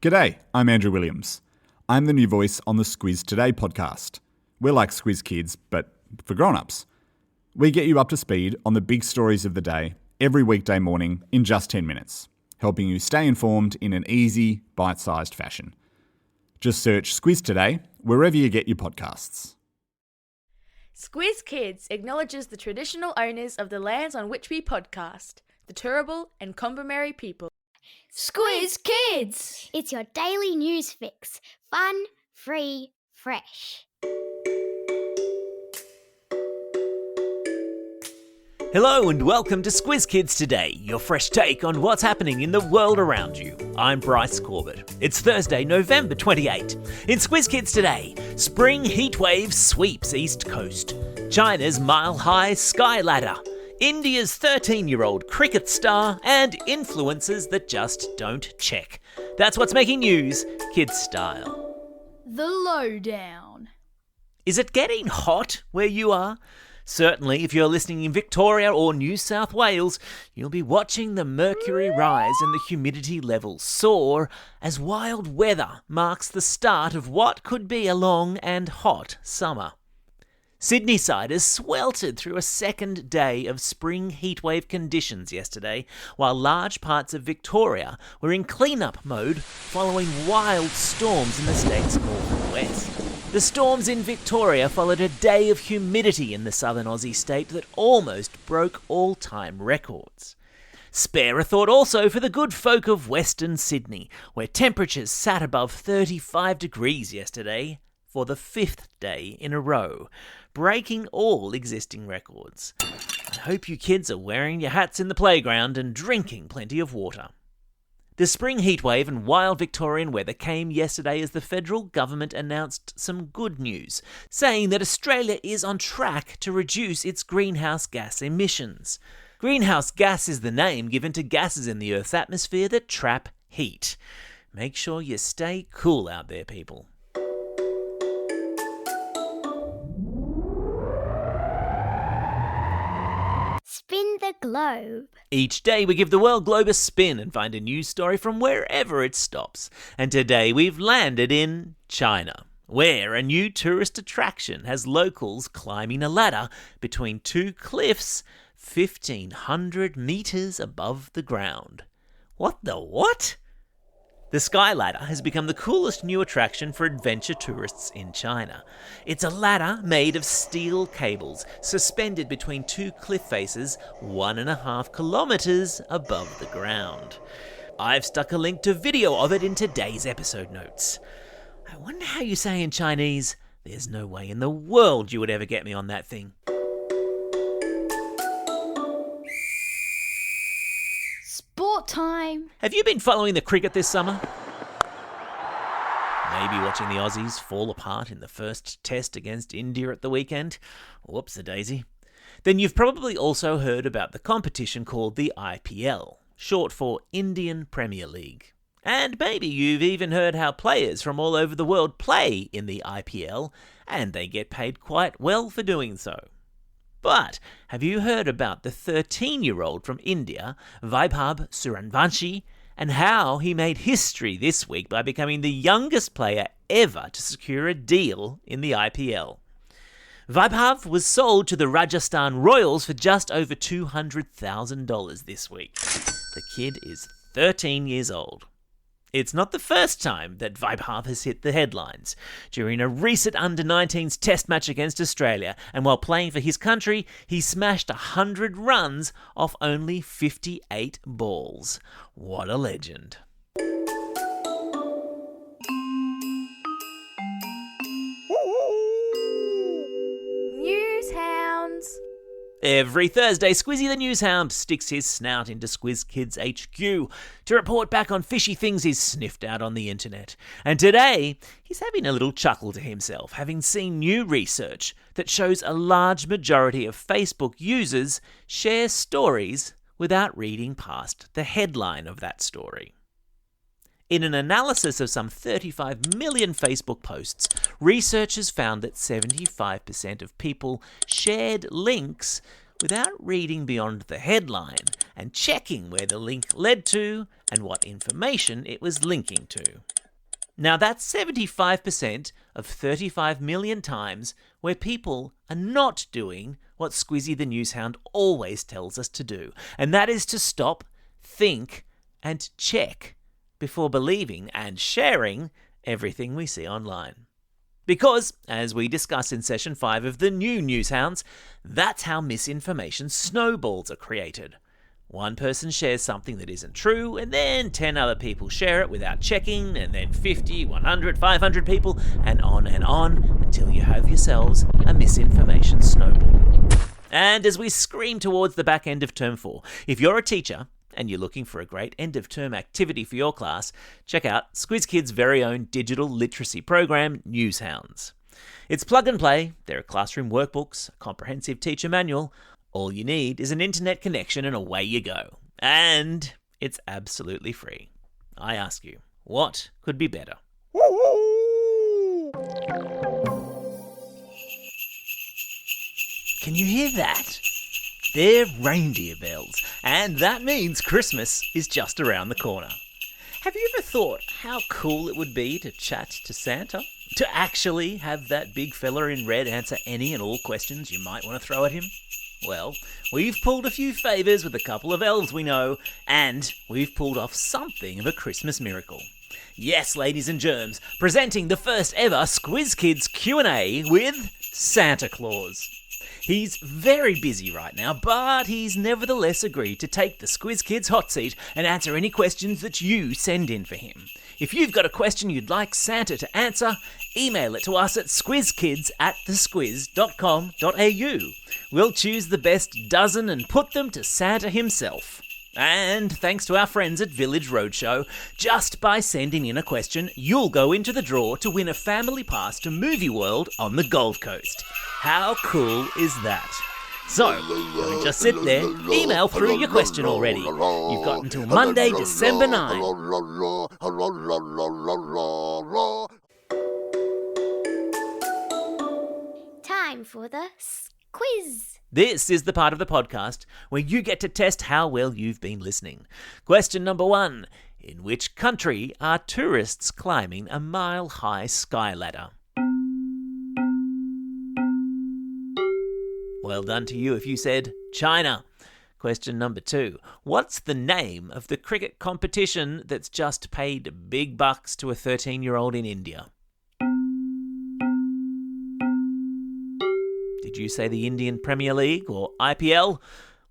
G'day, I'm Andrew Williams. I'm the new voice on the Squiz Today podcast. We're like Squiz Kids, but for grown-ups. We get you up to speed on the big stories of the day every weekday morning in just 10 minutes, helping you stay informed in an easy, bite-sized fashion. Just search Squiz Today wherever you get your podcasts. Squiz Kids acknowledges the traditional owners of the lands on which we podcast, the Turrbal and Kombumerri people. Squiz Kids! It's your daily news fix. Fun, free, fresh. Hello and welcome to Squiz Kids Today, your fresh take on what's happening in the world around you. I'm Bryce Corbett. It's Thursday, November 28. In Squiz Kids Today, spring heatwave sweeps East Coast. China's mile-high sky ladder. India's 13-year-old cricket star, and influencers that just don't check. That's what's making news, kids style. The Lowdown. Is it getting hot where you are? Certainly, if you're listening in Victoria or New South Wales, you'll be watching the mercury rise and the humidity levels soar as wild weather marks the start of what could be a long and hot summer. Sydney-siders sweltered through a second day of spring heatwave conditions yesterday, while large parts of Victoria were in clean-up mode following wild storms in the state's north and west. The storms in Victoria followed a day of humidity in the southern Aussie state that almost broke all-time records. Spare a thought also for the good folk of Western Sydney, where temperatures sat above 35 degrees yesterday for the fifth day in a row, breaking all existing records. I hope you kids are wearing your hats in the playground and drinking plenty of water. The spring heatwave and wild Victorian weather came yesterday as the federal government announced some good news, saying that Australia is on track to reduce its greenhouse gas emissions. Greenhouse gas is the name given to gases in the Earth's atmosphere that trap heat. Make sure you stay cool out there, people. Spin the globe. Each day we give the world globe a spin and find a news story from wherever it stops. And today we've landed in China, where a new tourist attraction has locals climbing a ladder between two cliffs 1,500 metres above the ground. What the what? The Sky Ladder has become the coolest new attraction for adventure tourists in China. It's a ladder made of steel cables suspended between two cliff faces 1.5 kilometres above the ground. I've stuck a link to video of it in today's episode notes. I wonder how you say in Chinese, "There's no way in the world you would ever get me on that thing." Sport time. Have you been following the cricket this summer? Maybe watching the Aussies fall apart in the first test against India at the weekend? Whoops-a-daisy. Then you've probably also heard about the competition called the IPL, short for Indian Premier League. And maybe you've even heard how players from all over the world play in the IPL, and they get paid quite well for doing so. But have you heard about the 13-year-old from India, Vaibhav Suryavanshi, and how he made history this week by becoming the youngest player ever to secure a deal in the IPL? Vaibhav was sold to the Rajasthan Royals for just over $200,000 this week. The kid is 13 years old. It's not the first time that Vaibhav has hit the headlines. During a recent under-19s test match against Australia, and while playing for his country, he smashed 100 runs off only 58 balls. What a legend. News hounds. Every Thursday, Squizzy the Newshound sticks his snout into Squiz Kids HQ to report back on fishy things he's sniffed out on the internet. And today, he's having a little chuckle to himself, having seen new research that shows a large majority of Facebook users share stories without reading past the headline of that story. In an analysis of some 35 million Facebook posts, researchers found that 75% of people shared links without reading beyond the headline, and checking where the link led to and what information it was linking to. Now that's 75% of 35 million times where people are not doing what Squizzy the Newshound always tells us to do, and that is to stop, think, and check before believing and sharing everything we see online. Because, as we discuss in Session 5 of the new Newshounds, that's how misinformation snowballs are created. One person shares something that isn't true, and then 10 other people share it without checking, and then 50, 100, 500 people, and on until you have yourselves a misinformation snowball. And as we scream towards the back end of Term 4, if you're a teacher and you're looking for a great end-of-term activity for your class, check out Squiz Kids' very own digital literacy program, Newshounds. It's plug and play. There are classroom workbooks, a comprehensive teacher manual. All you need is an internet connection and away you go. And it's absolutely free. I ask you, what could be better? Can you hear that? They're reindeer bells, and that means Christmas is just around the corner. Have you ever thought how cool it would be to chat to Santa? To actually have that big fella in red answer any and all questions you might want to throw at him? Well, we've pulled a few favours with a couple of elves we know, and we've pulled off something of a Christmas miracle. Yes, ladies and germs, presenting the first ever Squiz Kids Q&A with Santa Claus. He's very busy right now, but he's nevertheless agreed to take the Squiz Kids hot seat and answer any questions that you send in for him. If you've got a question you'd like Santa to answer, email it to us at squizkids@thesquiz.com.au. We'll choose the best dozen and put them to Santa himself. And thanks to our friends at Village Roadshow, just by sending in a question, you'll go into the draw to win a family pass to Movie World on the Gold Coast. How cool is that? So, don't just sit there, email through your question already. You've got until Monday, December 9. Time for the quiz. This is the part of the podcast where you get to test how well you've been listening. Question number 1. In which country are tourists climbing a mile-high sky ladder? Well done to you if you said China. Question number 2. What's the name of the cricket competition that's just paid big bucks to a 13-year-old in India? Did you say the Indian Premier League or IPL?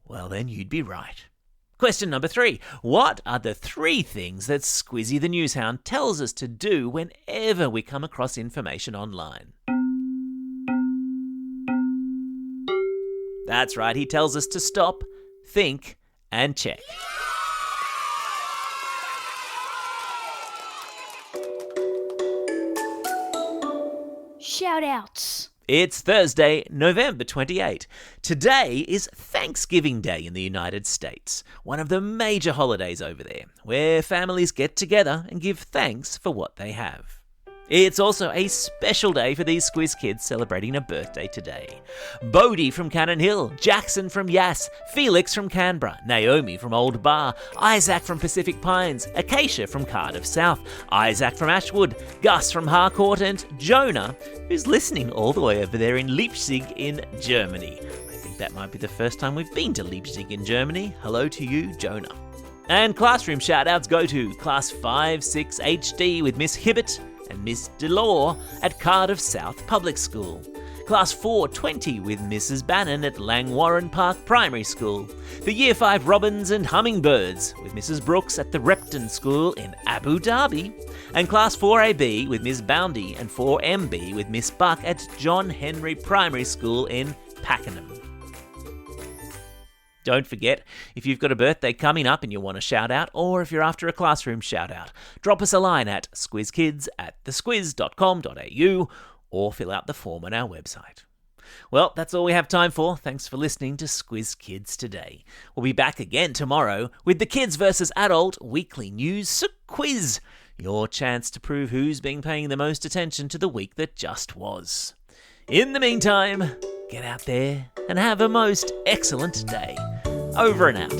Well, then you'd be right. Question number 3. What are the 3 things that Squizzy the Newshound tells us to do whenever we come across information online? That's right, he tells us to stop, think, and check. Shout-outs. It's Thursday, November 28. Today is Thanksgiving Day in the United States, one of the major holidays over there, where families get together and give thanks for what they have. It's also a special day for these Squiz kids celebrating a birthday today. Bodie from Cannon Hill, Jackson from Yass, Felix from Canberra, Naomi from Old Bar, Isaac from Pacific Pines, Acacia from Cardiff South, Isaac from Ashwood, Gus from Harcourt, and Jonah, who's listening all the way over there in Leipzig in Germany. I think that might be the first time we've been to Leipzig in Germany. Hello to you, Jonah. And classroom shout-outs go to Class 5-6 HD with Miss Hibbett and Miss Delore at Cardiff South Public School. Class 420 with Mrs. Bannon at Langwarren Park Primary School. The Year 5 Robins and Hummingbirds with Mrs. Brooks at the Repton School in Abu Dhabi. And Class 4AB with Miss Boundy and 4MB with Miss Buck at John Henry Primary School in Pakenham. Don't forget, if you've got a birthday coming up and you want a shout-out, or if you're after a classroom shout-out, drop us a line at squizkids@thesquiz.com.au or fill out the form on our website. Well, that's all we have time for. Thanks for listening to Squiz Kids today. We'll be back again tomorrow with the Kids vs. Adult Weekly News Quiz, your chance to prove who's been paying the most attention to the week that just was. In the meantime, get out there and have a most excellent day. Over and out.